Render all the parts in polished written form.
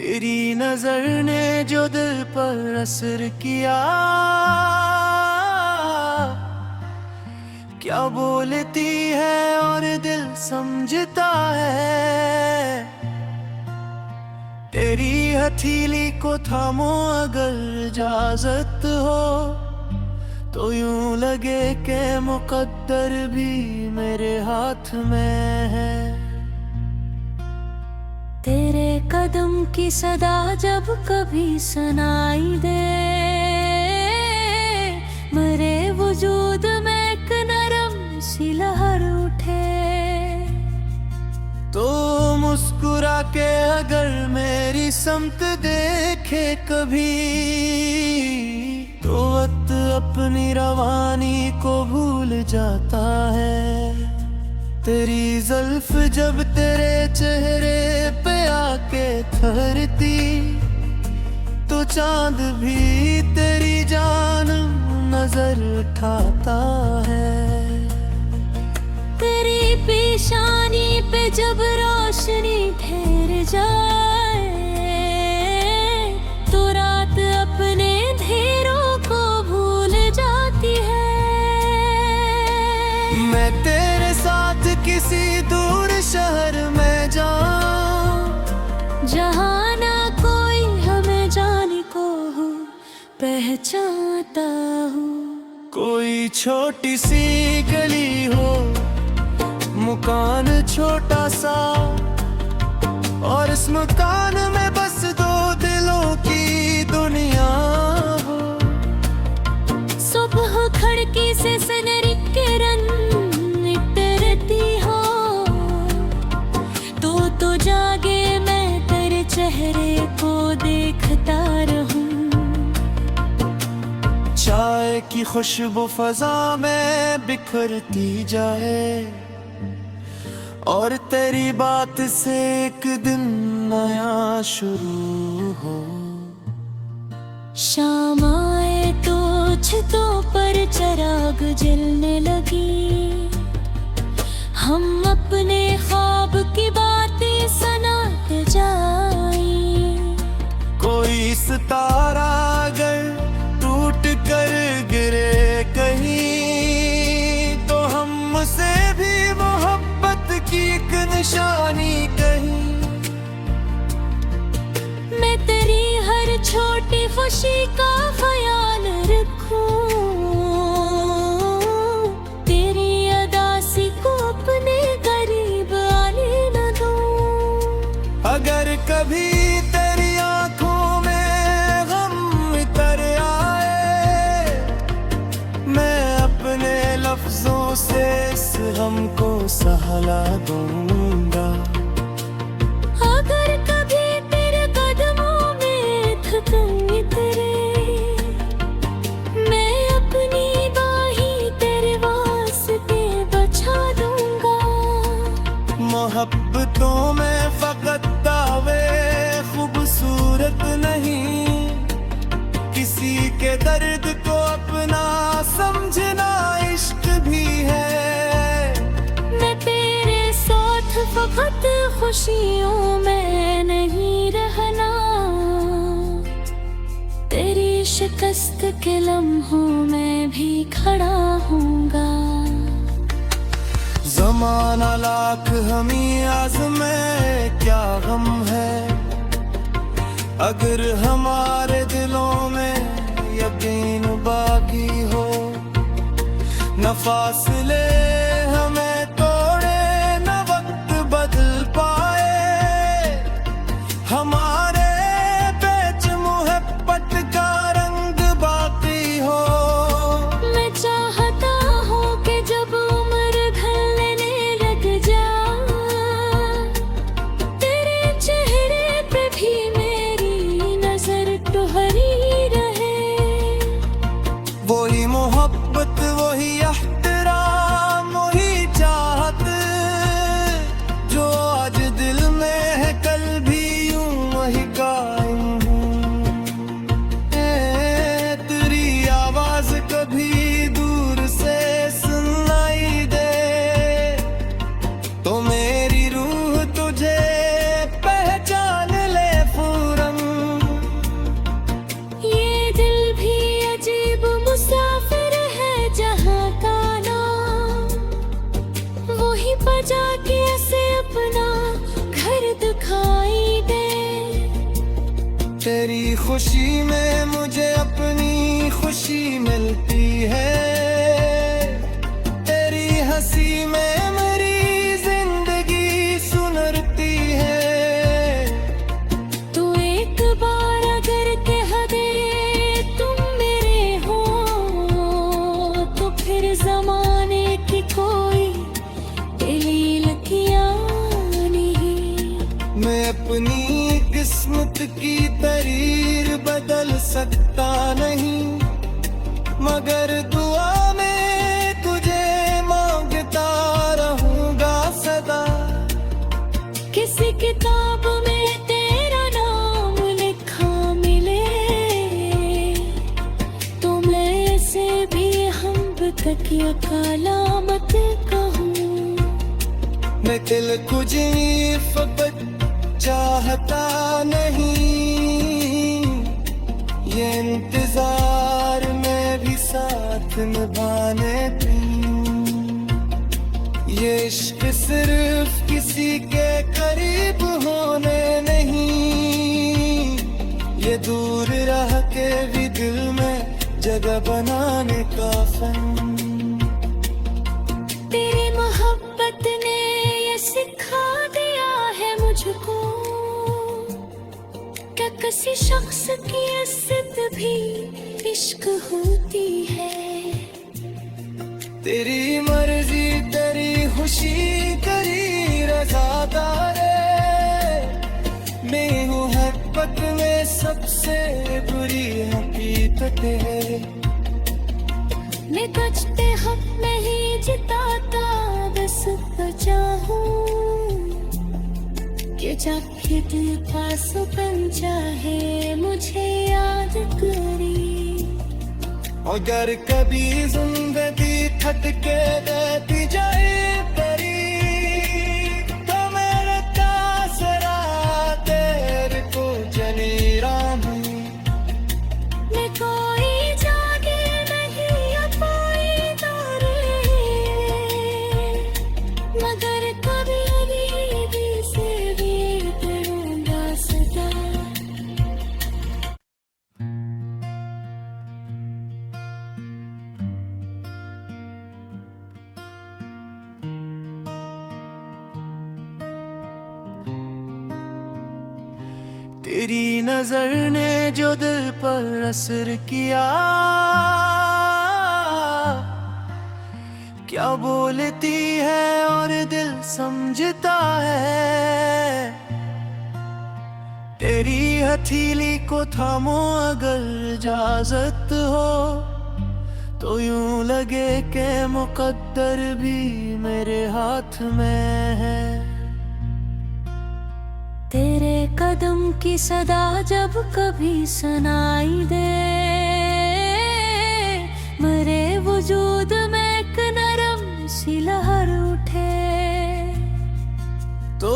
तेरी नजर ने जो दिल पर असर किया, क्या बोलती है और दिल समझता है। तेरी हथेली को थामो अगर इजाजत हो, तो यूं लगे कि मुकद्दर भी मेरे हाथ में है। तेरे कदम की सदा जब कभी सुनाई दे, मेरे वजूद में एक नरम सी लहर उठे। तो मुस्कुरा के अगर मेरी समत देखे कभी, तो वक्त अपनी रवानी को भूल जाता है। तेरी जुल्फ जब तेरे चेहरे पे आके ठहरती, तो चांद भी तेरी जान नजर उठाता है। तेरी पेशानी पे जब रोशनी ठहर जाए, तो रात अपने अंधेरों को भूल जाती है। मैं तेरे साथ किसी दूर शहर में जाऊं, जहाँ ना कोई हमें जाने को हो पहचानता हूँ। कोई छोटी सी गली हो, मकान छोटा सा, और इस मकान में बस दो दिलों की दुनिया हो। सुबह खिड़की से सुनहरी किरण निकलती हो, तो जागे मैं तेरे चेहरे को देखता रहूं। चाय की खुशबू फजा में बिखरती जाए, और तेरी बात से एक दिन नया शुरू हो। शाम आए तो छतों पर चिराग जलने लगी, हम अपने ख्वाब की बातें सुनाते जाएं। कोई सितारा अगर टूट कर गिरे कहीं, तो हम उसे भी मोहब्बत की एक निशानी कहीं। मैं तेरी हर छोटी खुशी का ख्याल रखूं, तेरी अदासी को अपने करीब आने न दूं। अगर कभी तेरी आंखों में गम उतर आए, मैं अपने लफ्जों से इस गम को सहला दूंगा। अगर कभी तेरे कदमों में थकन उतरे, मैं अपनी बाहें तेरे वास्ते बचा दूंगा। मोहब्बतों में फकत दावे खूबसूरत नहीं, किसी के दर्द को अपना समझना इश्क भी है। मैं तेरे साथ फकत खुशियों में नहीं रहना, तेरी शिकस्त के लम्हों में भी खड़ा हूँगा। ज़माना लाख हमें आज़मे क्या गम है, अगर हमारे दिलों में यकीन बाकी हो। न फासले हमें तोड़े, न वक्त बदल पाए, हमारे बीच मोहब्बत का रंग बाकी हो। मैं चाहता हूँ कि जब उम्र ढलने लग जाए, तेरे चेहरे पे भी मेरी नजर ठहरी रहे। वही मोहब्बत, वही एहतराम, खुशी में मुझे अपनी खुशी मिलती है, तेरी हंसी में मेरी जिंदगी सुनरती है। तू एक बार अगर कह दे तुम मेरे हो, तो फिर जमाने की कोई दलील किया नहीं। मैं अपनी किस्मत की तरीर बदल सकता नहीं, मगर दुआ में तुझे मांगता रहूंगा सदा। किसी किताब में तेरा नाम लिखा मिले, तो मैं से भी हम तक या कलामत कहूँ। मैं दिल तुझे फकत चाहता नहीं, ये इंतजार में भी साथ निभाने दूं। ये इश्क सिर्फ किसी के करीब होने नहीं, ये दूर रह के भी दिल में जगह बनाने का फन। तेरी मोहब्बत ने ये सिखा दिया है मुझको, क्या किसी शख्स की इज्जत भी इश्क होती है। तेरी मर्जी तेरी खुशी तेरी रज़ादारे, मैं हूँ हक़ में सबसे बुरी हकीकत है। मैं बचते हक में ही जिताता बस चाहूं, कि जाके दिल पास बन चाहे मुझे याद करी। अगर कभी जिंदगी थक के देती जाए तेरी, तो मेरे तासरा तेरे को जली राहूं। मैं कोई जागे नहीं अपाई तारे, मगर कभी भी से भी करूंगा सदा। तेरी नजर ने जो दिल पर असर किया, क्या बोलती है और दिल समझता है। तेरी हथेली को थामो अगर इजाजत हो, तो यूं लगे के मुकद्दर भी मेरे हाथ में है। तेरे कदम की सदा जब कभी सुनाई दे, मेरे वजूद में एक नरम सी लहर उठे। तो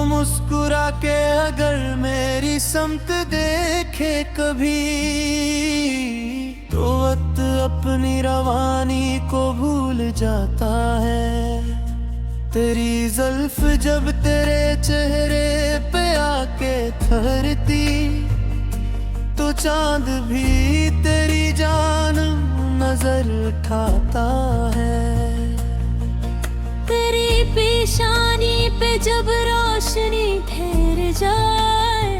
मुस्कुरा के अगर मेरी समत देखे कभी, तो वक्त अपनी रवानी को भूल जाता है। तेरी जुल्फ जब तेरे चेहरे पे आके ठहरती, तो चांद भी तेरी जान नजर उठाता है। तेरी पेशानी पे जब रोशनी ठहर जाए,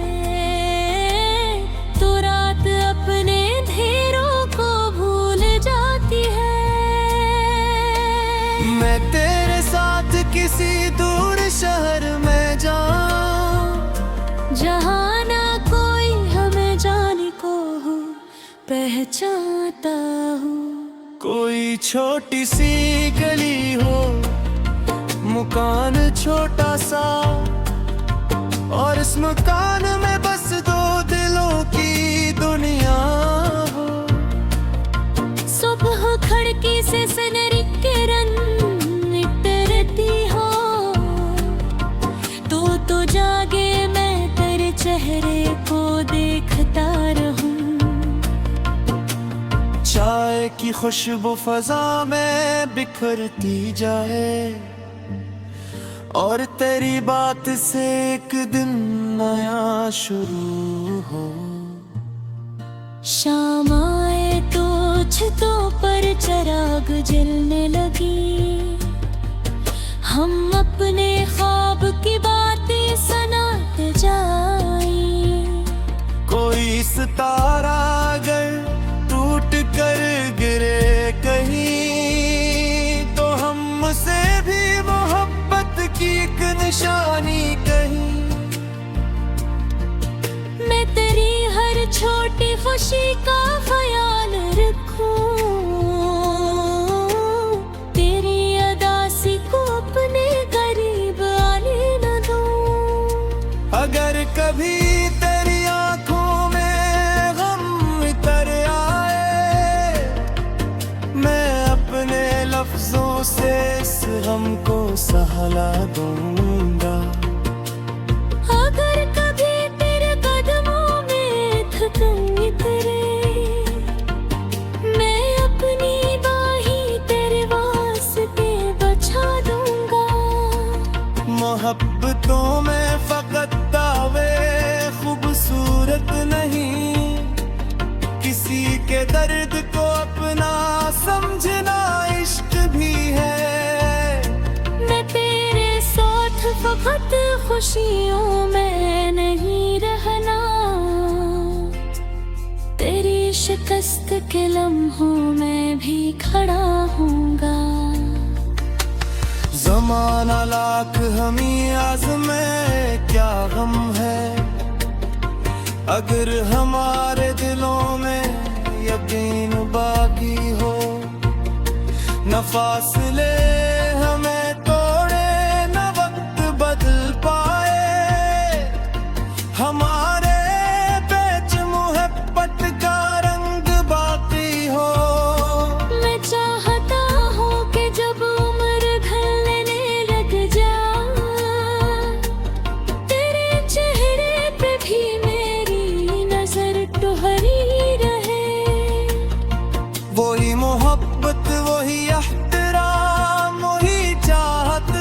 तो रात अपने अंधेरों को भूल जाती है। मैं तेरे साथ किसी दूर शहर में जाऊं, जहाँ ना कोई हमें जाने को हो पहचानता हूँ। कोई छोटी सी गली हो, मकान छोटा सा, और इस मकान में बस दो दिलों की दुनिया हो। सुबह खिड़की से सुनहरी किरण निकलती हो, तो जागे मैं तेरे चेहरे को देखता रहूं। चाय की खुशबू फजा में बिखरती जाए, और तेरी बात से एक दिन नया शुरू हो। शाम आए तो छतों पर चराग जलने लगी। हम अपने ख्वाब की बातें सुनाते जाएं। कोई सितारा अगर टूट कर गिरे कहीं, तो हमसे भी मोहब्बत की एक निशानी कहीं। मैं तेरी हर छोटी खुशी का ख्याल रखूं, तेरी अदासी को अपने करीब आने न दूं। अगर कभी तेरी आंखों में गम उतर आए, मैं अपने लफ्जों से इस गम को सहला दूंगा। अगर कभी तेरे कदमों में थकन उतरे, मैं अपनी बाहीं तेरे वास्ते बचा दूंगा। मोहब्बतों में फकत दावे खूबसूरत नहीं, किसी के दर्द को अपना समझना इश्क भी है। मैं तेरे साथ फकत खुशियों में नहीं रहना, तेरी शिकस्त के लम्हों में भी खड़ा हूँगा। ज़माना लाख हमी आज़मे क्या गम है, अगर हमारे दिलों में यकीन बाकी हो। न फासले हमें तोड़े, न वक्त बदल पाए, हमारे बीच मोहब्बत का रंग बाकी हो। मैं चाहता हूँ कि जब उम्र ढलने लग जाए, तेरे चेहरे पे भी मेरी नजर टुहरी रहे। वही मोहब्बत, वही एहतराम, वही चाहत,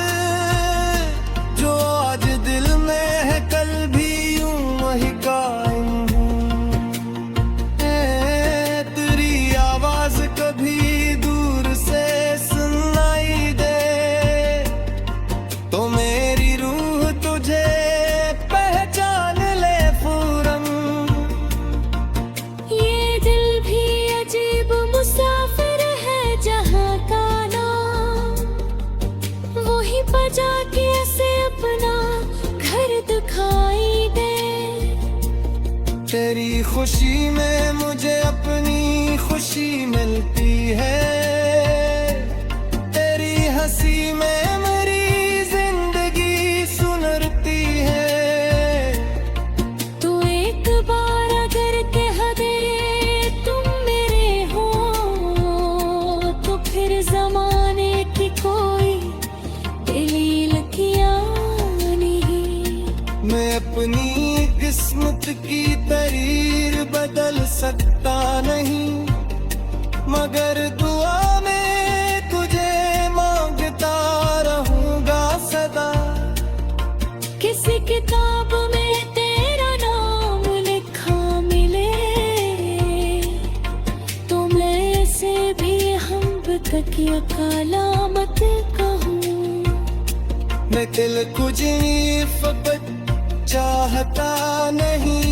जो आज दिल में है कल भी यूं वही कायम हूँ। तेरी आवाज कभी दूर से सुनाई दे, तो मेरी रूह तुझे पहचान ले फौरन। ये दिल भी अजीब मुसाफिर है जहाँ का नाम, वही बजा के ऐसे अपना घर दिखाई दे। तेरी खुशी में मुझे अपनी खुशी मिलती है, तेरी हंसी में मेरी जिंदगी सुनरती है। तू एक बार अगर कह दे तुम मेरे हो, तो फिर जमाने की कोई दलील किया नहीं। मैं अपनी किस्मत की तरीर बदल सकता नहीं, मगर दुआ में तुझे मांगता रहूंगा सदा। किसी किताब में तेरा नाम लिखा मिले, तो मैं से भी हम तक या कलामत कहूँ। मैं दिल कुछ फकत चाहता नहीं,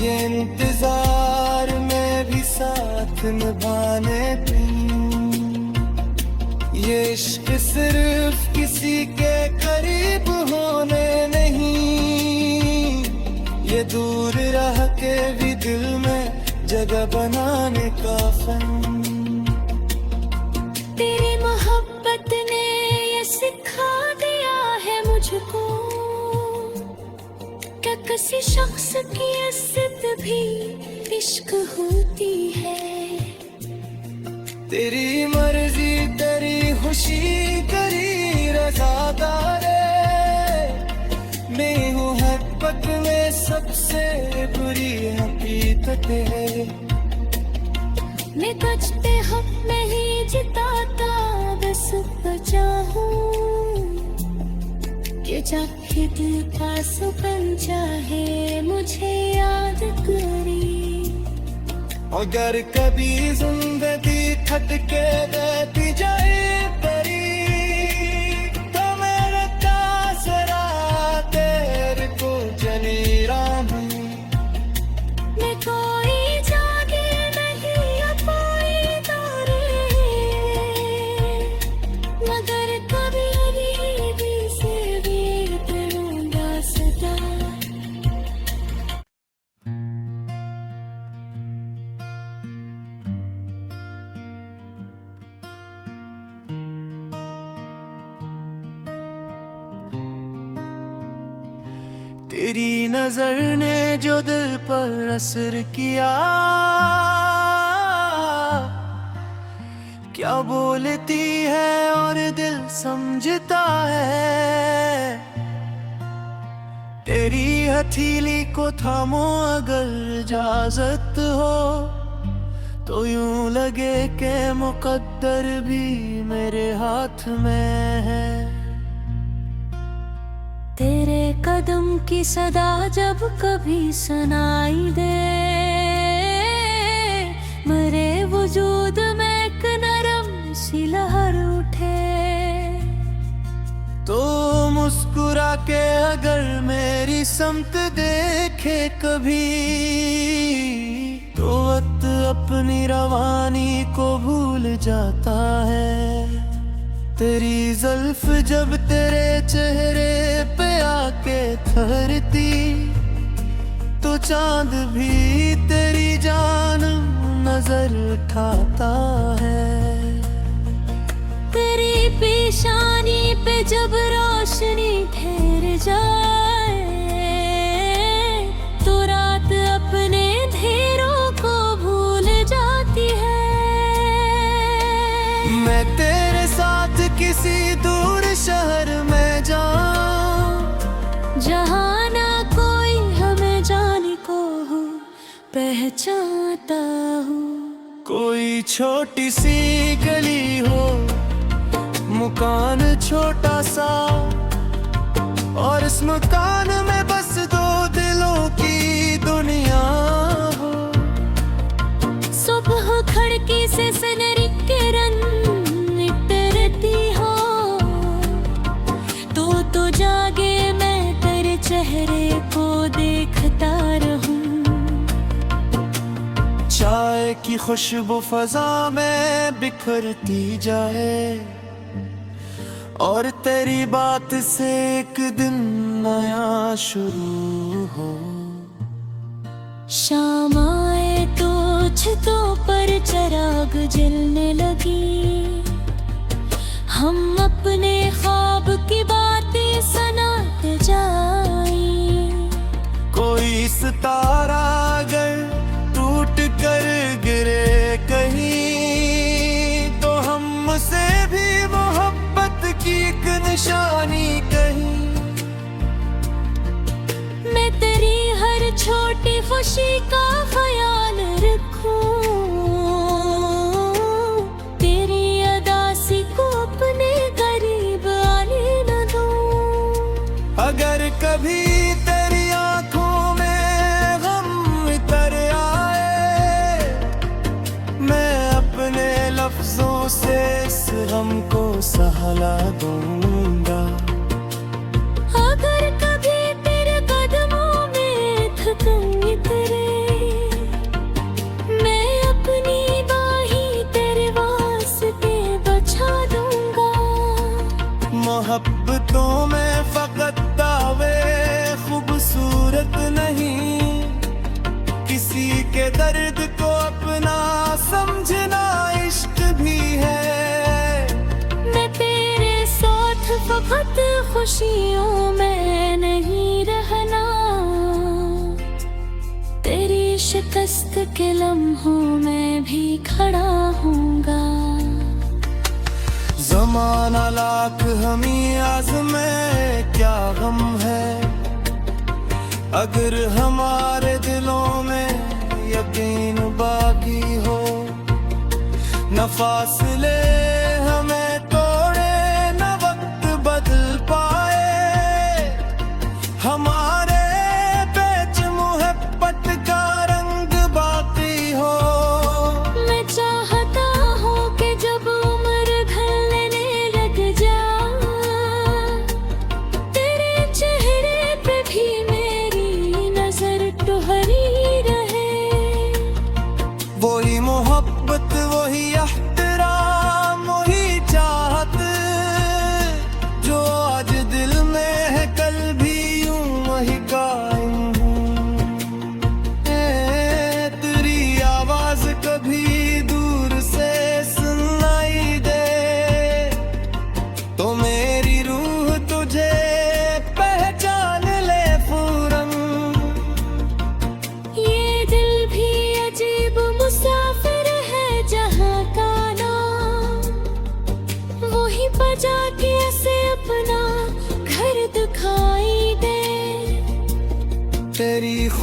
ये इंतजार में भी साथ निभाने दूं। ये इश्क सिर्फ किसी के करीब होने नहीं, ये दूर रह के भी दिल में जगह बनाने का फन। तेरी मोहब्बत ने ये सिखा दिया है मुझको, क्या किसी शख्स की इज्जत भी इश्क होती है। तेरी मर्जी तेरी खुशी तेरी रज़ादारे, मैं हूँ मोहब्बत में सबसे बुरी हकीकत है। मैं बचते हम नहीं जिताता, बस बचा हूँ कि जाके दिल पास बन चाहे मुझे याद कर। अगर कभी जिंदगी खटके देती जाए परी, तो मेरे तासरा तेरे को चली राम। मैं कोई जागे नहीं अपाई तारे, मगर कभी भी से भी तेरूंगा सदा। तेरी नजर ने जो दिल पर असर किया, क्या बोलती है और दिल समझता है। तेरी हथेली को थामो अगर इजाजत हो, तो यूं लगे के मुकद्दर भी मेरे हाथ में है। तेरे कदम की सदा जब कभी सुनाई दे, मरे वजूद में एक नरम सी लहर उठे। तो मुस्कुरा के अगर मेरी समत देखे कभी, तो वक्त अपनी रवानी को भूल जाता है। तेरी जुल्फ जब तेरे चेहरे पे आके ठहरती, तो चांद भी तेरी जान नजर उठाता है। तेरी पेशानी पे जब रोशनी ठहर जाए, तो रात अपने अंधेरों को भूल जाती है। मैं तेरे साथ किसी दूर शहर में जाऊं, जहाँ ना कोई हमें जाने को हो पहचानता हूँ। कोई छोटी सी गली हो, मकान छोटा सा, और इस मकान में बस दो दिलों की दुनिया हो। सुबह खिड़की से सनरी किरण निकलती हो, तो जागे मैं तेरे चेहरे को देखता रहूं। चाय की खुशबू फजा में बिखरती जाए, और तेरी बात से एक दिन नया शुरू हो। शाम आए तो छतों पर चिराग जलने लगी, हम अपने ख्वाब की बातें सुनाते जाएं। कोई सितारा अगर टूट कर गिरे कहीं, तो हमसे भी मोहब्बत की एक निशानी कहीं। मैं तेरी हर छोटी खुशी का ख्याल रखूं, तेरी अदासी को अपने करीब आने न दूं। अगर कभी तेरी आंखों में गम उतर आए, मैं अपने लफ्जों से इस गम को सहला दूंगा। अगर कभी तेरे कदमों में थकन उतरे, मैं अपनी बाहें तेरे वास्ते बचा दूंगा। मोहब्बतों में फकत दावे खूबसूरत नहीं, किसी के दर्द को अपना समझना इश्क भी है। मैं तेरे साथ फकत खुशियों में नहीं रहना, तेरी शिकस्त के लम्हों में भी खड़ा हूँगा। जमाना लाख हमी आज़मे क्या गम है, अगर हमारे दिलों में यकीन बाकी हो। न फासले हमें तोड़े, न वक्त बदल पाए, हमारे पेच मुहब्बत का रंग बाकी हो।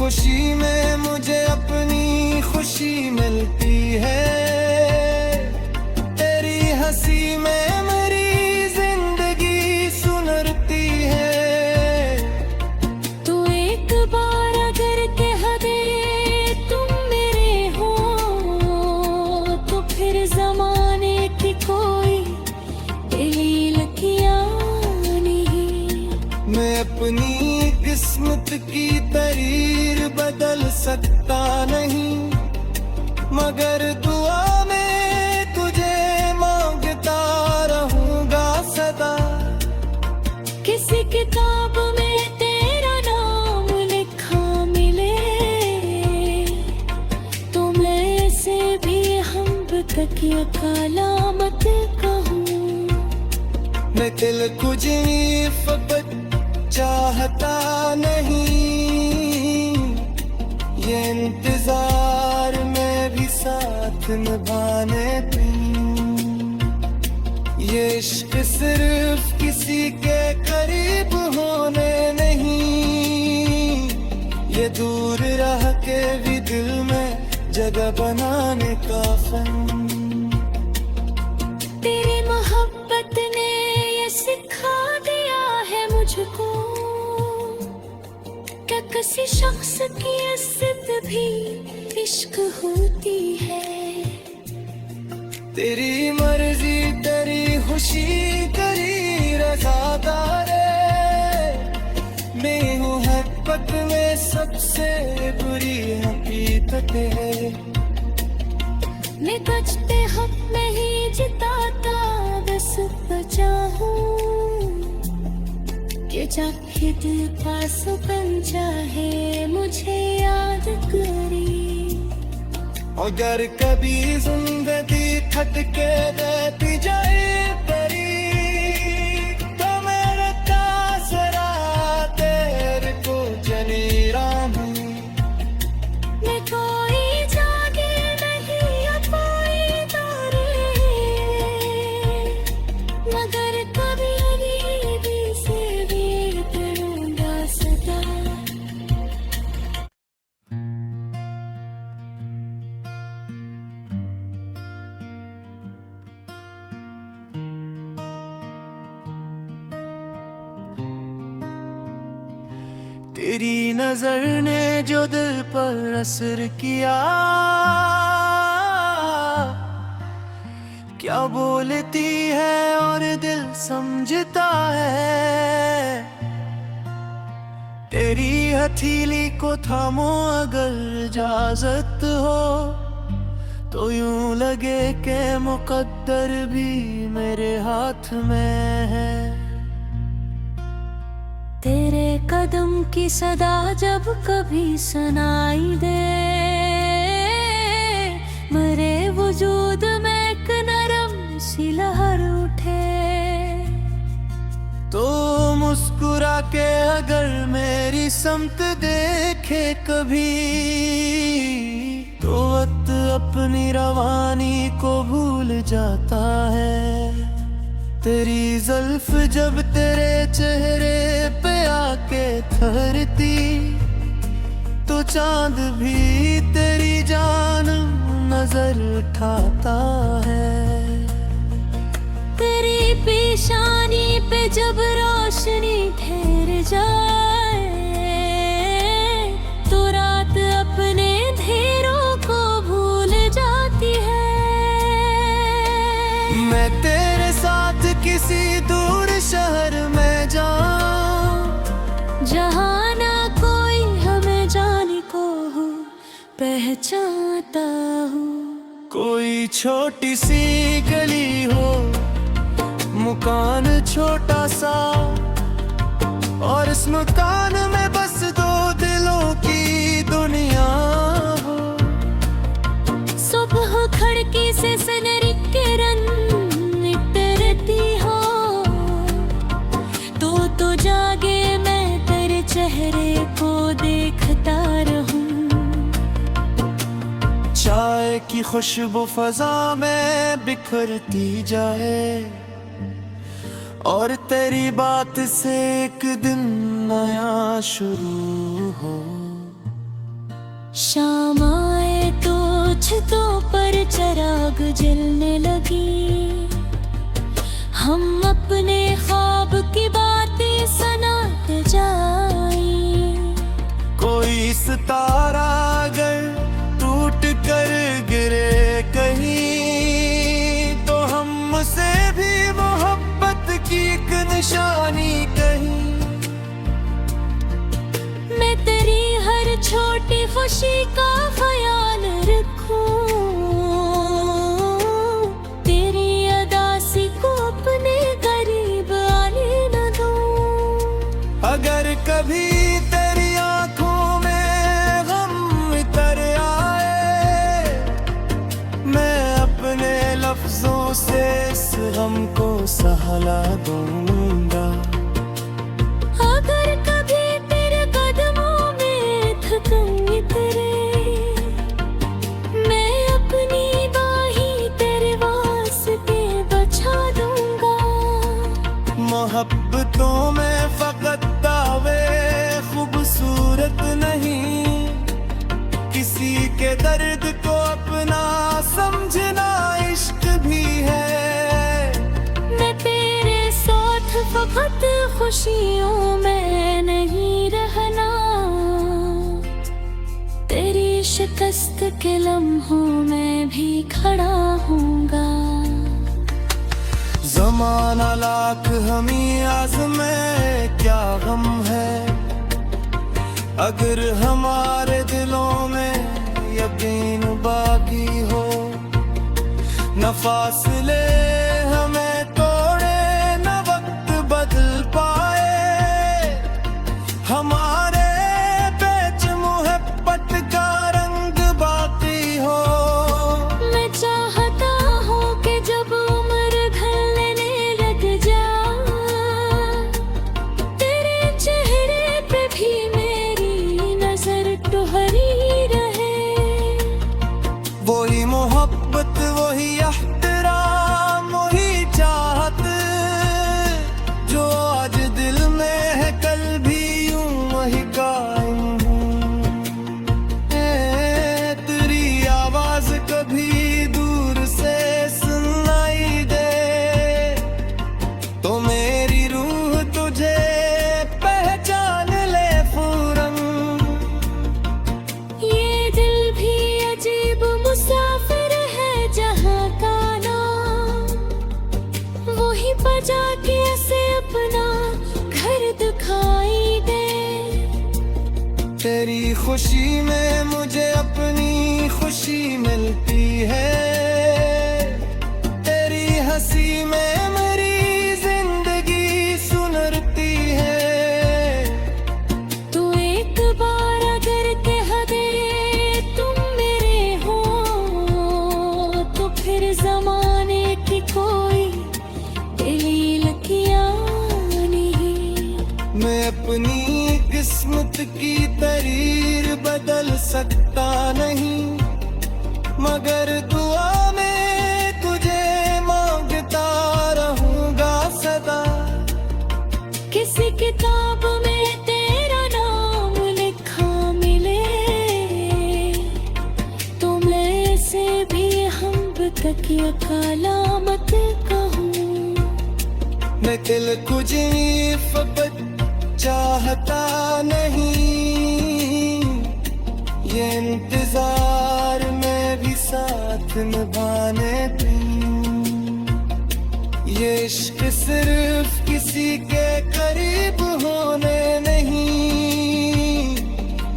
खुशी में मुझे अपनी खुशी मिलती है, तेरी हंसी में मेरी जिंदगी सुनरती है। तू एक बार अगर कह दे तुम मेरे हो, तो फिर जमाने की कोई दलील किया नहीं। मैं अपनी किस्मत की तरीर बदल सकता नहीं, मगर दुआ में तुझे मांगता रहूंगा सदा। किसी किताब में तेरा नाम लिखा मिले, तो मैं से भी हम तक ये कलामत कहूँ। मैं दिल कुछ फकत चाहता नहीं, ये इंतजार में भी साथ निभाने पे। ये इश्क सिर्फ किसी के करीब होने नहीं, ये दूर रह के भी दिल में जगह बनाने का फन। तेरी मोहब्बत ने ये सिखा दिया है मुझको, क्या किसी शख्स की इज्जत भी इश्क होती है। तेरी मर्जी तेरी खुशी तेरी रज़ादारे, मैं हूँ हक़ीक़त में सबसे बुरी हकीकत है। मैं बचते हक में ही जिताता बस बचा हूँ, कि जाके दिल पास बन चाहे मुझे याद करी। अगर कभी जिंदगी खटके देती जाए परी, तो मेरे तासरा तेरे को जनी राम। मैं कोई जागे नहीं अपाई तारे, मगर कभी भी से भी करूँगा सदा। तेरी नजर ने जो दिल पर असर किया, क्या बोलती है और दिल समझता है। तेरी हथेली को थामो अगर इजाजत हो, तो यूं लगे के मुकद्दर भी मेरे हाथ में है। तेरे कदम की सदा जब कभी सुनाई दे, मेरे वजूद में एक नरम सी लहर उठे। तो मुस्कुरा के अगर मेरी समत देखे कभी, तो वक्त अपनी रवानी को भूल जाता है। तेरी जुल्फ जब तेरे चेहरे पे आके ठहरती, तो चांद भी तेरी जान नजर उठाता है। तेरी पेशानी पे जब रोशनी ठहर जाए, तो रात अपने अंधेरों को भूल जाती है। मैं तेरे साथ किसी दूर शहर में जाऊं, जहाँ ना कोई हमें जाने को हो पहचानता हूँ। कोई छोटी सी गली हो, मकान छोटा सा, और इस मकान में बस दो दिलों की दुनिया हो। सुबह खिड़की से सुनहरी किरण निकलती हो, तो जागे मैं तेरे चेहरे को देखता रहूं। चाय की खुशबू फजा में बिखरती जाए, और तेरी बात से एक दिन नया शुरू हो। शाम आए तो छतों पर चिराग जलने लगी, हम अपने ख्वाब की बातें सुनाते जाए। कोई सितारा अगर टूट कर गिरे कहीं, तो हमसे भी मोहब्बत की एक निशानी कहीं। मैं तेरी हर छोटी खुशी का ख्याल रखूं, तेरी अदासी को अपने करीब आने न दूं। अगर कभी तेरी आंखों में गम उतर आए, मैं अपने लफ्जों से इस गम को सहला दूंगा। अगर कभी तेरे कदमों में थकन उतरे, मैं अपनी बाहें तेरे वास्ते बचा दूंगा। मोहब्बतों में फकत दावे खूबसूरत नहीं, किसी के दर्द को अपना समझना इश्क भी है। मैं तेरे साथ फकत खुशियों में नहीं रहना, तेरी शिकस्त के लम्हों में भी खड़ा हूँगा। ज़माना लाख हमें आज़मे क्या गम है, अगर हमारे दिलों में यकीन बाकी हो। न फासले हमें तोड़े, न वक्त बदल पाए, हमारे पेच मोहब्बत का रंग बाकी हो। मैं चाहता हूँ कि जब उम्र ढलने लग जाए, तेरे चेहरे पे भी मेरी नजर ठहरी रहे। वही मोहब्बत, वही एहतराम, वही चाहत, जो आज दिल में है कल भी यूं वही कायम हूँ। तेरी आवाज कभी दूर से सुनाई दे, तो मेरी रूह तुझे पहचान ले फौरन। ये दिल भी अजीब मुसाफिर है जहाँ का नाम, वही बजा के ऐसे अपना घर दिखाई दे। तेरी खुशी में मुझे अपनी खुशी मिलती है, तेरी हंसी में मेरी जिंदगी सुनरती है। तू एक बार अगर कह दे तुम मेरे हो, तो फिर जमाने की कोई दलील किया नहीं। मैं अपनी किस्मत की तरीर बदल सकता नहीं, मगर दुआ में तुझे मांगता रहूंगा सदा। किसी किताब में तेरा नाम लिखा मिले, तो मैं इसे भी हम तक ये कलामत कहूँ। मैं दिल तुझे फकत चाहता नहीं, ये इंतजार में भी साथ निभाने दूं। ये इश्क सिर्फ किसी के करीब होने नहीं,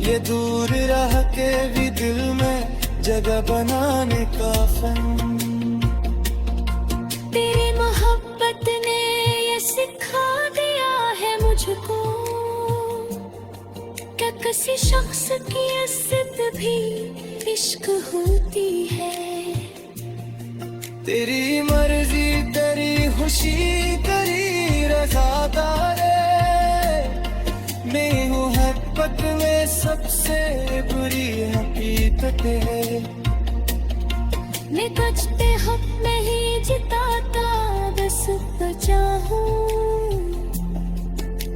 ये दूर रह के भी दिल में जगह बनाने का फन। तेरी मोहब्बत ने ये सिखा दिया है मुझको, क्या किसी शख्स की इज्जत भी इश्क होती है। तेरी मर्जी, तेरी खुशी, तेरी रज़ादारी, मैं हूँ मोहब्बत में सबसे बुरी हकीकत है। मैं कचते हक में ही जिताता बस बचा हूँ,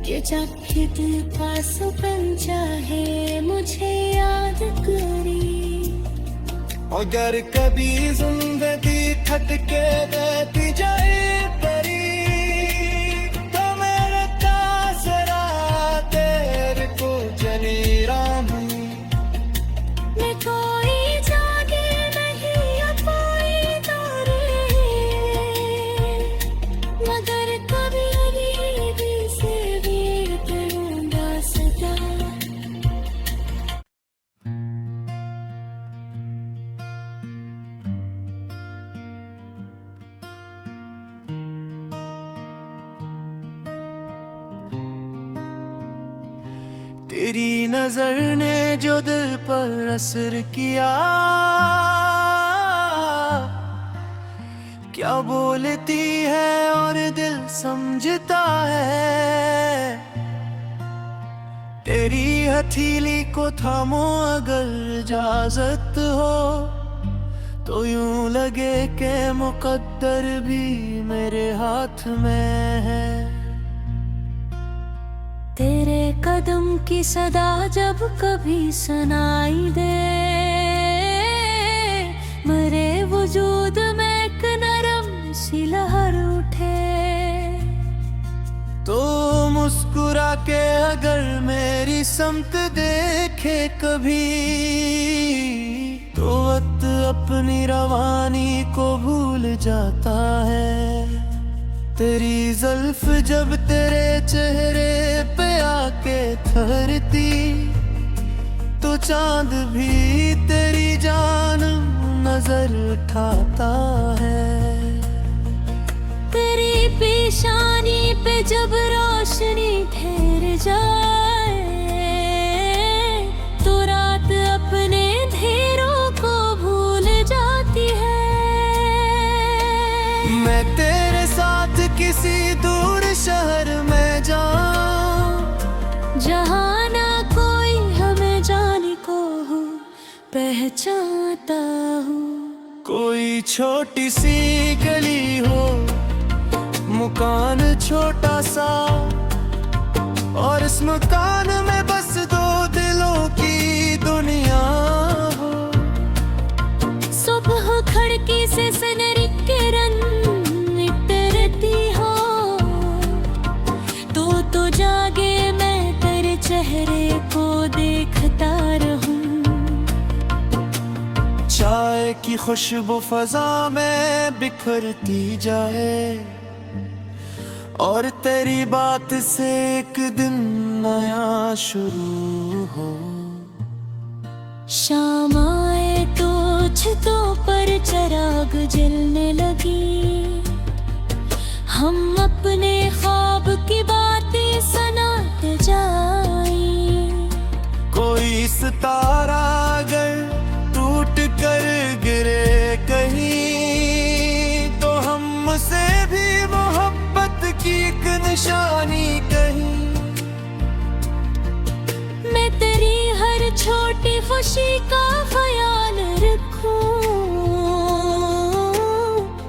ये जाके दिल पास बन चाहे मुझे याद करी। अगर कभी जिंदगी खटके देती जाए परी, तो मेरे कासरा तेरे को चली राही। मैं कोई जागे नहीं अपाई तारे, मगर कभी भी से भी करूँगा सदा। तेरी नजर ने जो दिल पर असर किया, क्या बोलती है और दिल समझता है। तेरी हथेली को थामो अगर इजाजत हो, तो यूं लगे के मुकद्दर भी मेरे हाथ में है। तेरे कदम की सदा जब कभी सुनाई दे, मरे वजूद में एक नरम सी लहर उठे। तो मुस्कुरा के अगर मेरी समत देखे कभी, तो वक्त अपनी रवानी को भूल जाता है। तेरी जुल्फ जब तेरे चेहरे पे आके ठहरती, तो चांद भी तेरी जान नजर उठाता है। तेरी पेशानी पे जब रोशनी ठहर जाए, तो रात अपने अंधेरों को भूल जाती है। मैं तेरे साथ किसी दूर शहर में जाऊं, जहाँ ना कोई हमें जाने को हो पहचानता हूँ। कोई छोटी सी गली हो, मकान छोटा सा, और इस मकान में बस दो दिलों की दुनिया हो। सुबह खिड़की से सुनहरी किरण निकलती हो, तो जागे मैं तेरे चेहरे को देखता रहूं। चाय की खुशबू फजा में बिखरती जाए, और तेरी बात से एक दिन नया शुरू हो। शाम आए तो छतों पर चिराग जलने लगी, हम अपने ख्वाब की बातें सुनाते जाएं। कोई सितारा अगर टूट कर गिरे कहीं, तो हमसे भी मोहब्बत की एक निशानी कहीं। मैं तेरी हर छोटी खुशी का ख्याल रखूं,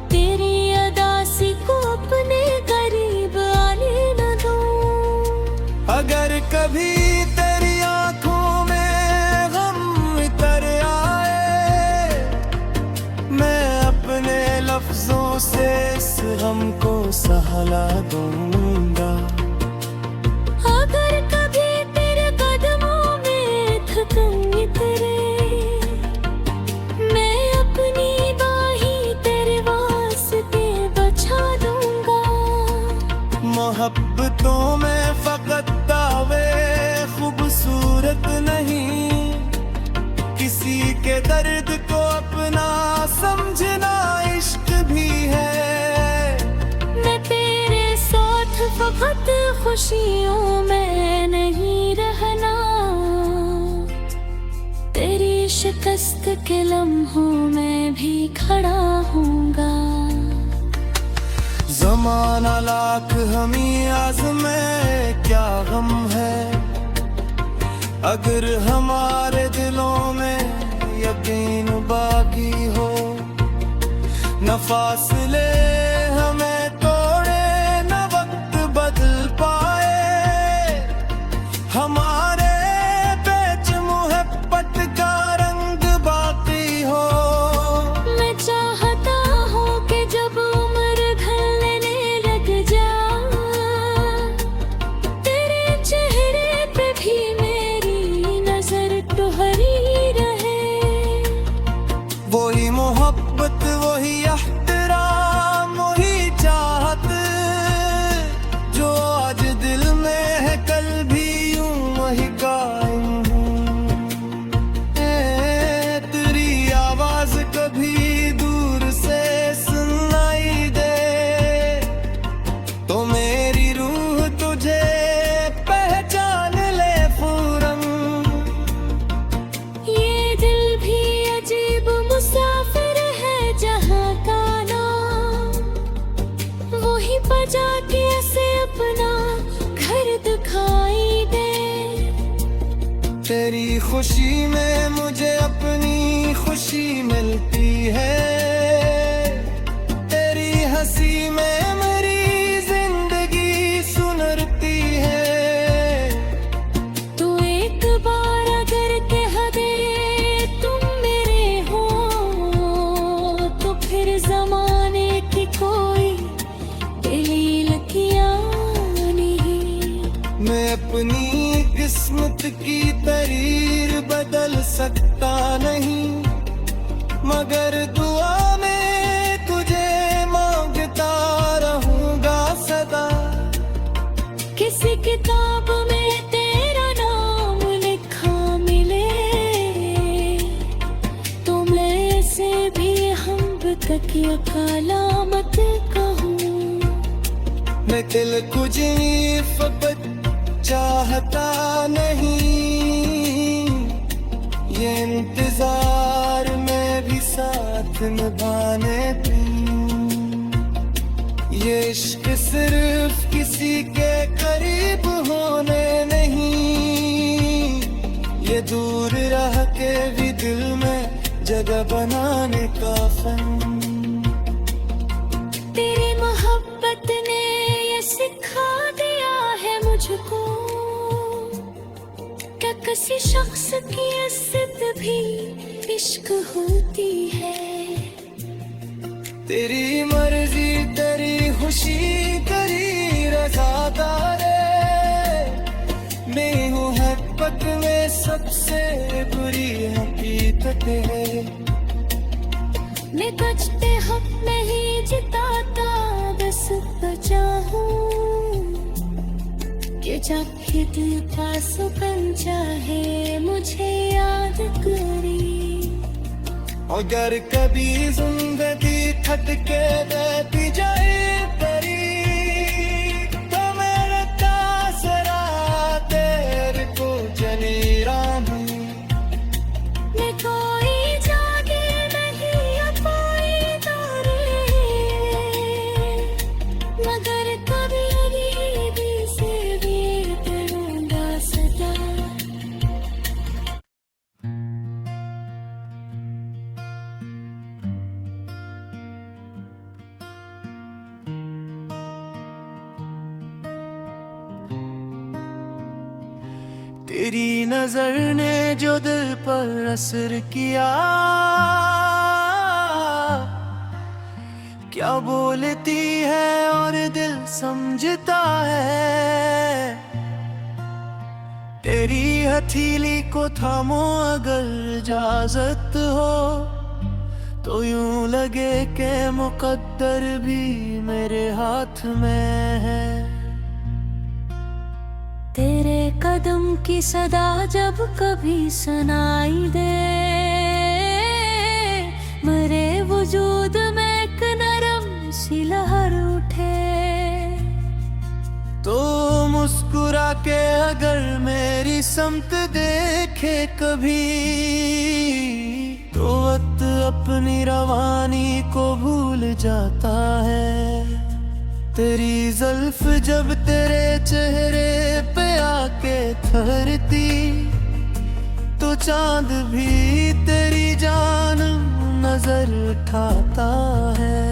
तेरी अदासी को अपने करीब आने न दूं। अगर कभी तेरी आंखों में गम उतर आए, मैं अपने लफ्जों से इस गम को सहला दूंगा। अगर कभी तेरे कदमों में थकन उतरे, मैं अपनी बाहें तेरे वास्ते बचा दूंगा। मोहब्बतों में फकत दावे खूबसूरत नहीं, किसी के दर्द को अपना समझना इश्क भी है। मैं तेरे साथ फकत खुशियों में नहीं रहना, तेरी शिकस्त के लम्हों में भी खड़ा हूँगा। जमाना लाख हमें आज़मे क्या गम है, अगर हमारे दिलों में यकीन बाकी हो। न फासले हमें तोड़े, न वक्त बदल पाए, मोहब्बत वही एहतराम वही चाहत, जो आज दिल में है कल भी यूं वही कायम हूँ। तेरी आवाज कभी दूर से सुनाई दे तो मेरी रूह तुझे पहचान ले फौरन। ये दिल भी अजीब मुसाफिर है जहाँ का नाम वही बजा के ऐसे अपना घर दिखाई दे। तेरी खुशी में मुझे अपनी खुशी मिलती है, तेरी हंसी में मेरी जिंदगी सुनरती है। तू एक बार अगर कह दे तुम मेरे हो तो फिर जमाने की कोई दलील किया नहीं। मैं अपनी किस्मत की तरीर बदल सकता नहीं, मगर दुआ में तुझे मांगता रहूंगा सदा। किसी किताब में तेरा नाम लिखा मिले तो मैं से भी हम तक कलामत कहूँ। मैं दिल कुछ फकत चाहता नहीं, ये इंतजार में भी साथ निभाने दूं। ये इश्क सिर्फ किसी के करीब होने नहीं, ये दूर रह के भी दिल में जगह बनाने का फन। तेरी मोहब्बत ने ये सिखा दिया है मुझको क्या किसी शख्स की इज्जत भी इश्क होती है। तेरी मर्जी तेरी खुशी तेरी रज़ादारे, मैं हूँ हक़ में सबसे बुरी हकीकत है। मैं बचते हक नहीं जिताता बस बचा हूँ कि जाके दिल का सुकन चाहे मुझे याद करी। अगर कभी जिंदगी खटके देती जाए तेरी तो मेरे तासरा तेरे को जली रानी। मैं कोई जागे नहीं अपाई तारे मगर कभी भी से भी करूँगा सदा। तेरी नजर ने जो दिल पर असर किया, क्या बोलती है और दिल समझता है। तेरी हथेली को थामो अगर इजाजत हो तो यूं लगे के मुकद्दर भी मेरे हाथ में है। तेरे कदम की सदा जब कभी सुनाई दे मेरे वजूद में एक नरम सी लहर उठे। तो मुस्कुरा के अगर मेरी समत देखे कभी तो वक्त अपनी रवानी को भूल जाता है। तेरी जुल्फ जब तेरे चेहरे पे आके ठहरती तो चांद भी तेरी जान नजर उठाता है।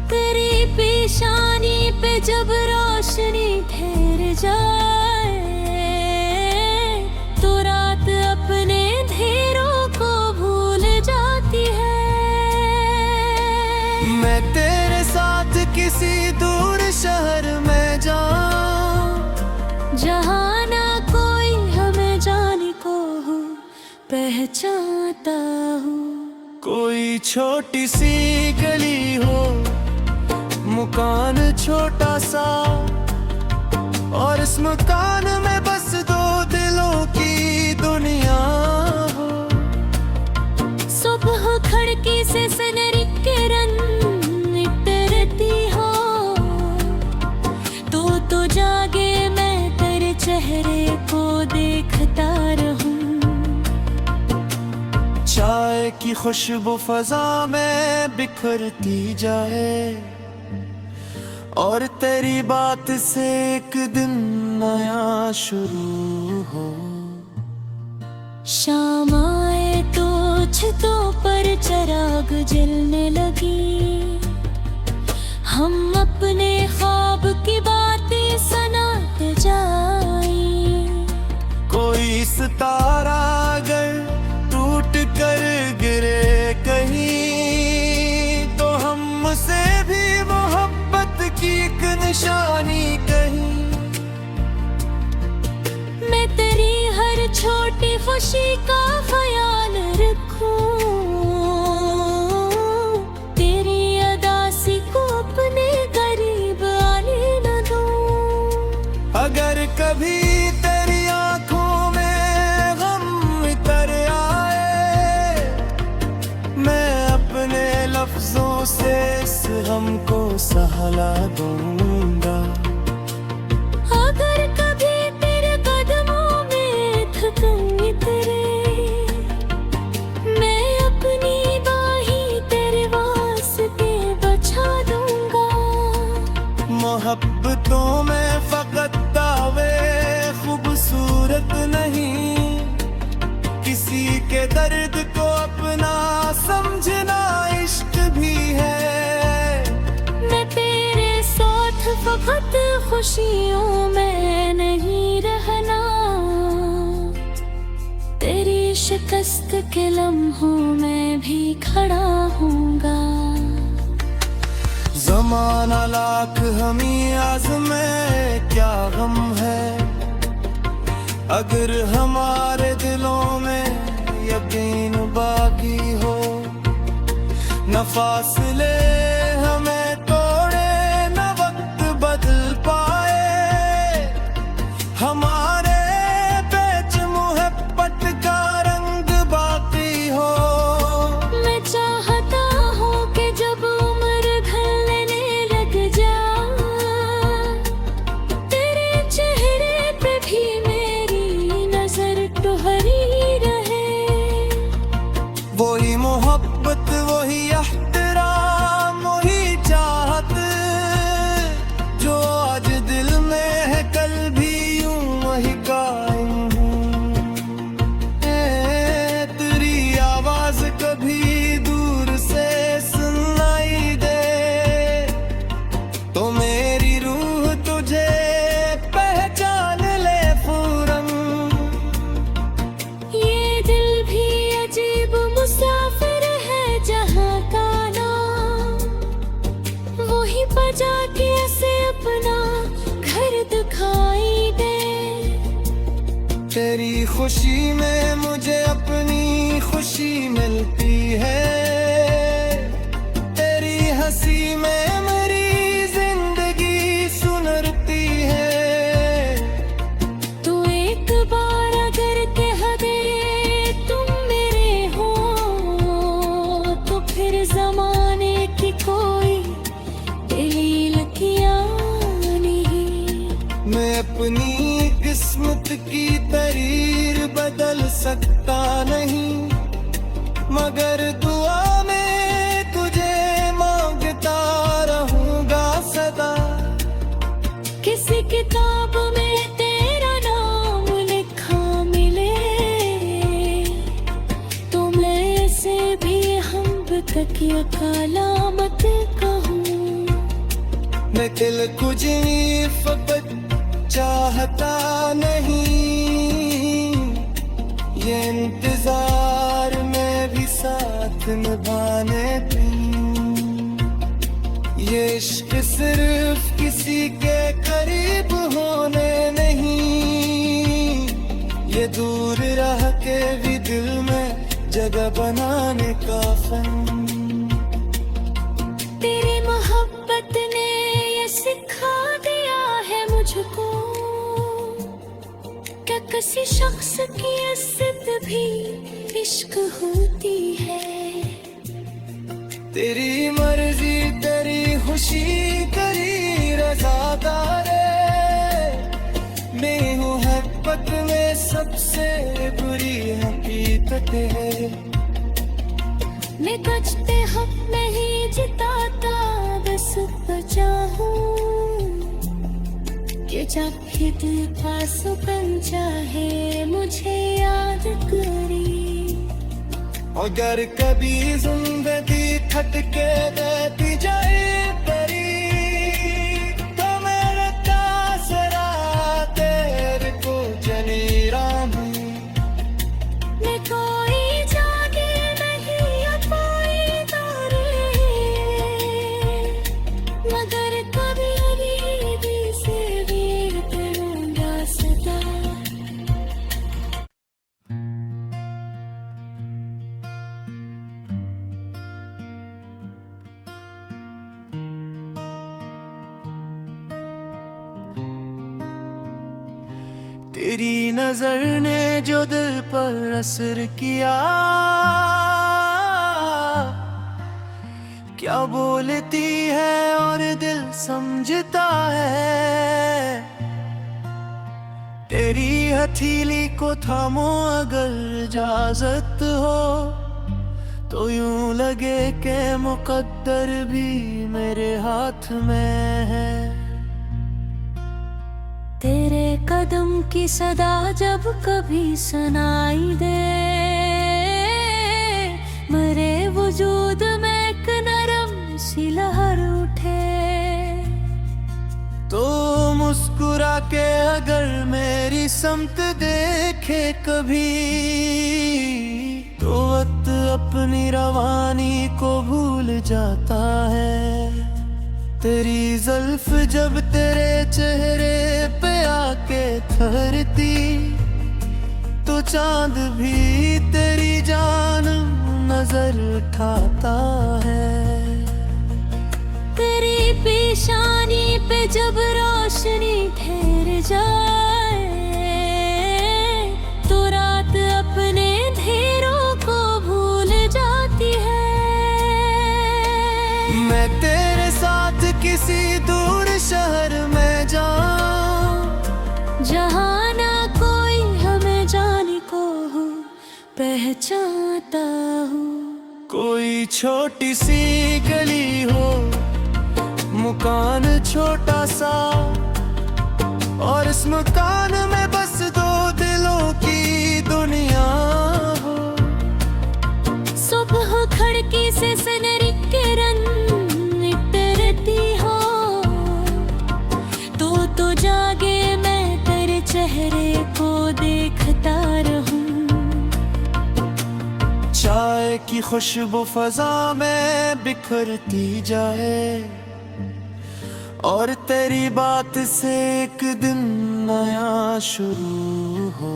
तेरी पेशानी पे जब रोशनी ठहर जाए तो रात अपने अंधेरों को भूल जाती है। मैं तेरे साथ किसी दूर शहर में जाऊं जहाँ ना कोई हमें जाने को हो पहचानता हूँ। कोई छोटी सी गली हो, मकान छोटा सा, और इस मकान में बस दो दिलों की दुनिया हो। सुबह खिड़की से सनरी किरण निकलती हो, तो जागे मैं तेरे चेहरे को देखता रहूं। चाय की खुशबू फजा में बिखरती जाए, और तेरी बात से एक दिन नया शुरू हो। शाम आए तो छतों पर चिराग जलने लगी, हम अपने ख्वाब की बातें सुनाते जाए। कोई सितारा अगर टूट कर गिरे कहीं, तो हमसे भी मोहब्बत की एक निशानी कहीं। मैं तेरी हर छोटी खुशी का ख्याल रखूं, तेरी अदासी को अपने करीब आने न दूं। अगर कभी तेरी आंखों में गम उतर आए, मैं अपने लफ्जों से इस गम को सहला दूंगा। अगर कभी तेरे कदमों में थकन उतरे, मैं अपनी बाहें तेरे वास्ते बचा दूंगा। मोहब्बतों में फकत दावे खूबसूरत नहीं, किसी के दर्द को अपना समझना इश्क भी है। मैं तेरे साथ फकत खुशियों में नहीं रहना, तेरी शिकस्त के लम्हों में भी खड़ा हूँगा। ज़माना लाख हमी आज़मे क्या गम है, अगर हमारे दिलों में यकीन बाकी हो। न फासले हमें तोड़े, न वक्त बदल पाए, हमारे पेच मोहब्बत का रंग बाकी हो। मैं चाहता हूँ कि जब उम्र ढलने लग जाए, तेरे चेहरे पे भी मेरी नजर टुहरी रहे। वही मोहब्बत, वही एहतराम, वही चाहत, जो आज दिल में है कल भी यूं वही कायम हूँ। तेरी आवाज कभी दूर से सुनाई दे, तो मेरी रूह तुझे पहचान ले फौरन। ये दिल भी अजीब मुसाफिर है जहाँ का नाम, वही बजा के ऐसे अपना घर दिखाई दे। तेरी खुशी में मुझे अपनी खुशी मिलती है, तेरी हंसी में मेरी जिंदगी सुनरती है। तू एक बार अगर कह दे तुम मेरे हो, तो फिर जमाने की कोई दलील किया नहीं। मैं अपनी किस्मत की तरीर बदल सकता नहीं, मगर दुआ में तुझे मांगता रहूंगा सदा। किसी किताब में तेरा नाम लिखा मिले, तो मैं से भी हम तक ये कलामत कहूँ। मैं दिल कुछ फकत चाहता नहीं, ये इंतजार में भी साथ निभाने दूं। ये इश्क सिर्फ किसी के करीब होने नहीं, ये दूर रह के भी दिल में जगह बनाने का फन। तेरी मोहब्बत ने ये सिखा दिया है मुझको, क्या किसी शख्स की इज्जत भी इश्क होती है। तेरी मर्जी तेरी खुशी तेरी रज़ादारे, मैं हूँ मोहब्बत में सबसे बुरी हकीकत है। मैं बचते हक नहीं जिताता, बस बचा हूँ कि जब भी दिल पास बन चाहे मुझे याद करी। अगर कभी जिंदगी खटके देती जाए परी, तो मेरा तासरा तेरे को जनी राम। मैं कोई जागे नहीं या कोई तारे, मगर कभी भी से भी करूँगा सदा। तेरी नजर ने जो दिल पर असर किया, क्या बोलती है और दिल समझता है। तेरी हथेली को थामो अगर इजाजत हो, तो यूं लगे के मुकद्दर भी मेरे हाथ में है। तेरे कदम की सदा जब कभी सुनाई दे, मरे वजूद में एक नरम सी लहर उठे। तो मुस्कुरा के अगर मेरी समत देखे कभी, तो वक्त अपनी रवानी को भूल जाता है। तेरी जुल्फ जब तेरे चेहरे पे आके ठहरती, तो चांद भी तेरी जान नजर उठाता है। तेरी पेशानी पे जब रोशनी ठहर जाए, तो रात अपने अंधेरों को भूल जाती है। मैं तेरे साथ किसी दूर शहर में जाऊं, जहाँ ना कोई हमें जाने को हो पहचानता हूँ। कोई छोटी सी गली हो, मकान छोटा सा, और इस मकान में बस दो दिलों की दुनिया हो। सुबह खिड़की से सुनहरी किरण निकलती हो, तो जागे मैं तेरे चेहरे को देखता रहूं। चाय की खुशबू फजा में बिखरती जाए, और तेरी बात से एक दिन नया शुरू हो।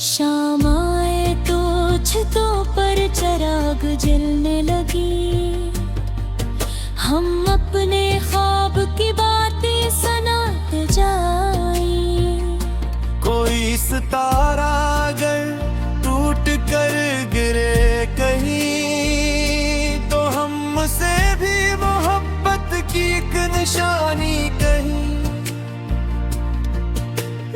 शाम आए तो छतों पर चिराग जलने लगी, हम अपने ख्वाब की बातें सुनाते जाएं। कोई सितारा अगर टूट कर गिरे कहीं, तो हमसे भी मोहब्बत की एक निशानी कहीं।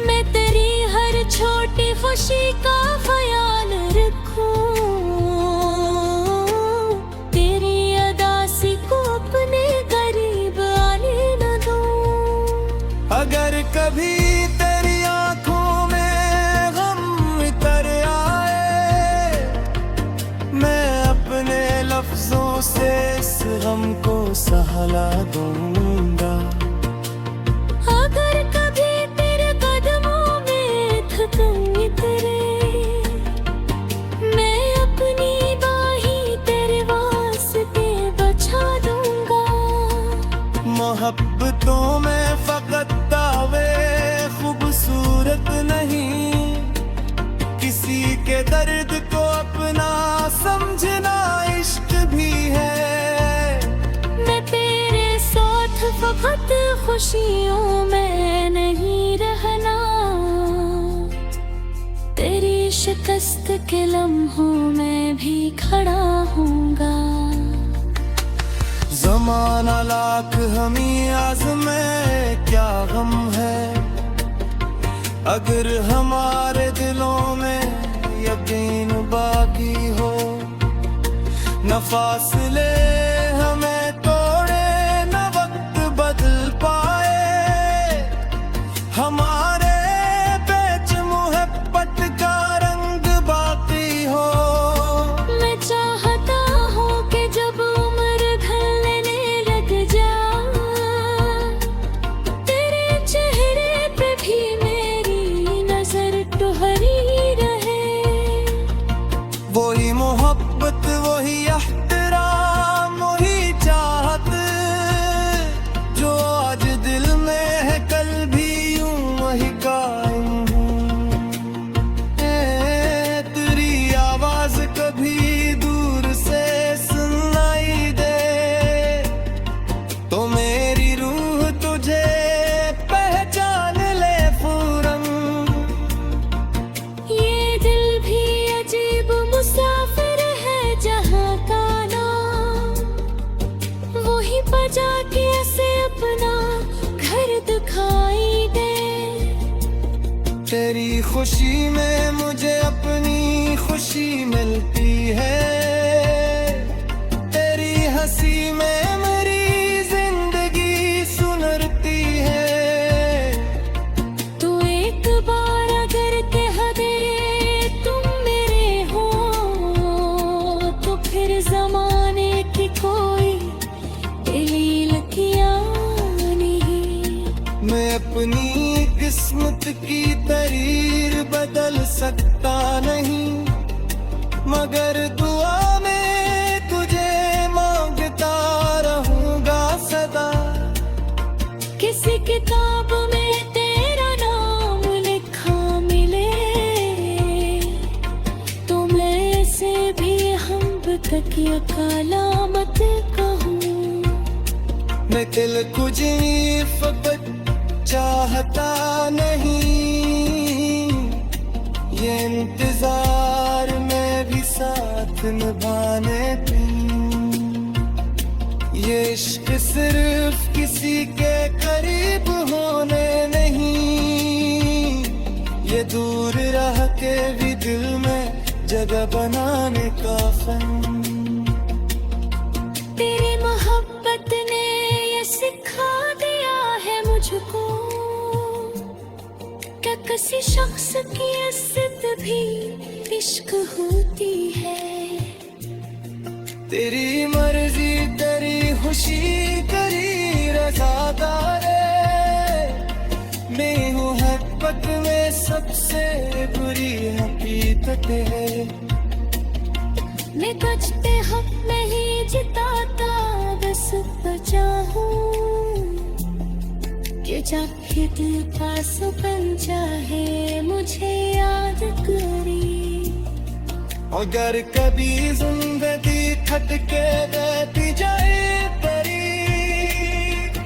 मैं तेरी हर छोटी खुशी का ख्याल रखूं, तेरी अदासी को अपने करीब आने न दूं। अगर कभी तेरी आंखों में गम उतर आए, मैं अपने लफ्जों से इस गम को सहला दूंगा। अगर कभी तेरे कदमों में थकन उतरे, खुशियों में नहीं रहना, तेरी शिकस्त के लम्हों में भी खड़ा हूँगा। ज़माना लाख हमी आज़मे क्या गम है, अगर हमारे दिलों में यकीन बाकी हो। न फासले हमें तोड़े, न वक्त बदल पाए, हमारे पेच मुहब्बत का रंग बाकी हो। मैं चाहता हूँ कि जब उम्र ढलने लग जाए, तेरे चेहरे पे भी मेरी नजर टुहरी रहे। वही मोहब्बत, वही एहतराम, वही चाहत, जो आज दिल में है कल भी यूं वही कायम हूँ। तेरी आवाज कभी दूर से सुनाई दे, तो मेरी रूह तुझे पहचान ले फौरन। ये दिल भी अजीब मुसाफिर है जहाँ का नाम, वही बजा के ऐसे अपना घर दिखाई दे। तेरी खुशी में मुझे अपनी खुशी मिलती है, तेरी हंसी में मेरी जिंदगी सुनरती है। तू एक बार अगर कह दे तुम मेरे हो, तो फिर जमाने की कोई दलील किया नहीं। मैं अपनी किस्मत की तरीर बदल सकता नहीं, मगर दुआ में तुझे मांगता रहूंगा सदा। किसी किताब में तेरा नाम लिखा मिले, तो मैं इसे भी हम तक या कलामत कहूँ। मैं दिल तुझे फकत चाहता नहीं, ये इंतजार में भी साथ निभाने दूँ। ये इश्क सिर्फ किसी के करीब होने नहीं, ये दूर रह के भी दिल में जगह बनाने का फन। तेरी मोहब्बत ने ये सिखा दिया है मुझको, क्या किसी शख्स की इज्जत भी इश्क होती है। तेरी मर्जी, तेरी खुशी, तेरी रज़ादारे, मैं हूँ मोहब्बत में सबसे बुरी हकीकत है। मैं कुछ पे हक नहीं जिताता, बस बचा हूँ कि जाके दिल पास बन जाए मुझे याद करी। अगर कभी जिंदगी खटके देती जाए परी,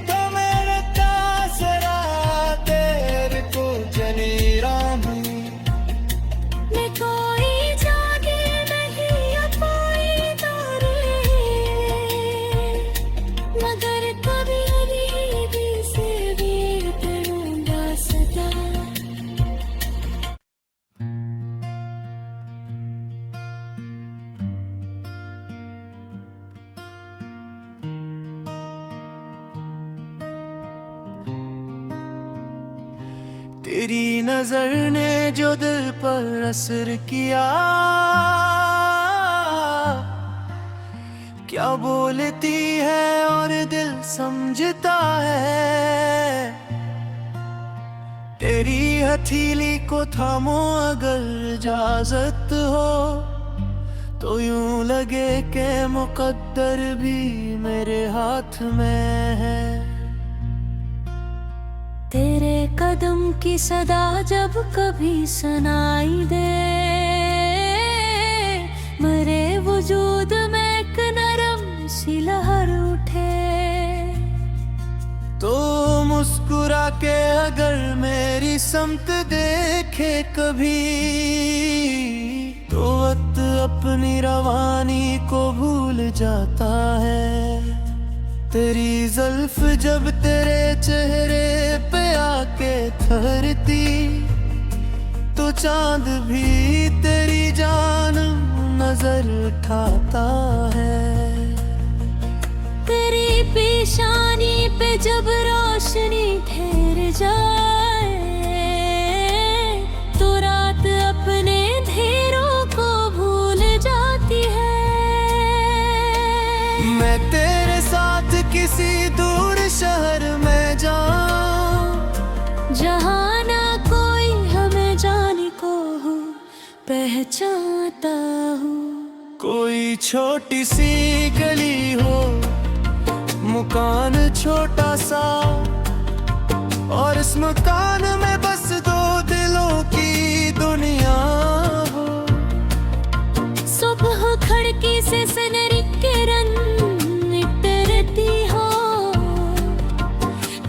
तो मेरे तासरा तेरे को जनी रानी। मैं कोई जागीर नहीं या कोई दौरे, मगर कभी भी से भी करूँगा सदा। तेरी नजर ने जो दिल पर असर किया, क्या बोलती है और दिल समझता है। तेरी हथेली को थामो अगर इजाजत हो, तो यूं लगे के मुकद्दर भी मेरे हाथ में है। तेरे कदम की सदा जब कभी सुनाई दे, मरे वजूद में एक नरम सी लहर उठे। तो मुस्कुरा के अगर मेरी समत देखे कभी, तो वक्त अपनी रवानी को भूल जाता है। तेरी जुल्फ जब तेरे चेहरे पे आके ठहरती, तो चांद भी तेरी जान नजर उठाता है। तेरी पेशानी पे जब रोशनी ठहर जाए, तो रात अपने अंधेरों को भूल जाती है। मैं तेरे साथ किसी दूर शहर में जाऊं, जहाँ ना कोई हमें जाने को हो पहचानता हूँ। कोई छोटी सी गली हो, मकान छोटा सा, और इस मकान में बस दो दिलों की दुनिया हो। सुबह खिड़की से सुनहरी किरण निकलती हो,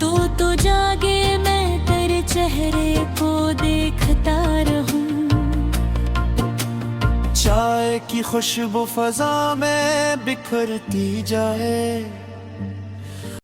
तो जागे मैं तेरे चेहरे को देखता रहूं। चाय की खुशबू फजा में बिखरती जाए,